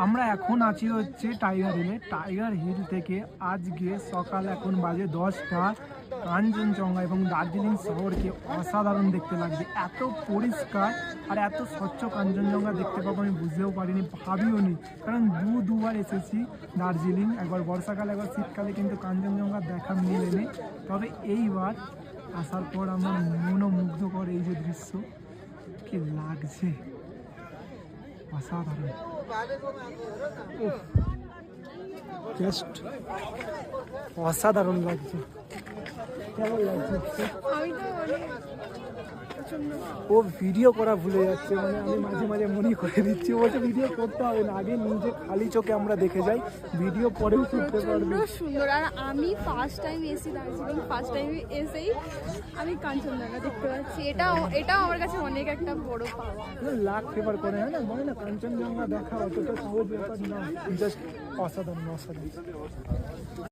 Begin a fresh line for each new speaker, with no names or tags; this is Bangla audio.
আমরা এখন আছি হচ্ছে টাইগার হিলে। টাইগার হিল থেকে আজকে সকাল এখন বাজে 10টা, কাঞ্চনজঙ্ঘা এবং দার্জিলিং শহরকে অসাধারণ দেখতে লাগবে। এত পরিষ্কার আর এত স্বচ্ছ কাঞ্চনজঙ্ঘা দেখতে পাবো আমি বুঝতেও পারিনি, ভাবিও নি। কারণ দুবার এসেছি দার্জিলিং, একবার বর্ষাকালে একবার শীতকালে, কিন্তু কাঞ্চনজঙ্ঘা দেখা মেলেনি। তবে এইবার আসার পর আমার মনোমুগ্ধকর এই যে দৃশ্য, কি লাগছে, অসাধারণ। জাস্ট অসাধারণ লাগছে। কেমন লাগছে? ও ভিডিও করা ভুলে যাচ্ছে, মানে আমি মাঝে মাঝে মনে করে দিচ্ছি ওটা ভিডিও করতে হবে না, আগে নিজে খালি চোখে আমরা দেখে যাই, ভিডিও পরেও করতে পারবো।
সুন্দর। আর আমি ফার্স্ট টাইম এসেছি দার্জিলিং, ফার্স্ট টাইম এসেই আমি কাঞ্চনজঙ্ঘা দেখতে পাচ্ছি। এটাও আমার কাছে অনেক একটা বড় পাওয়া।
লাখ ফেভার করে, হ্যাঁ না, বলে না কাঞ্চনজঙ্ঘা দেখা অতটা সহজ ব্যাপার না, জাস্ট অসাধারণ অসাধারণ।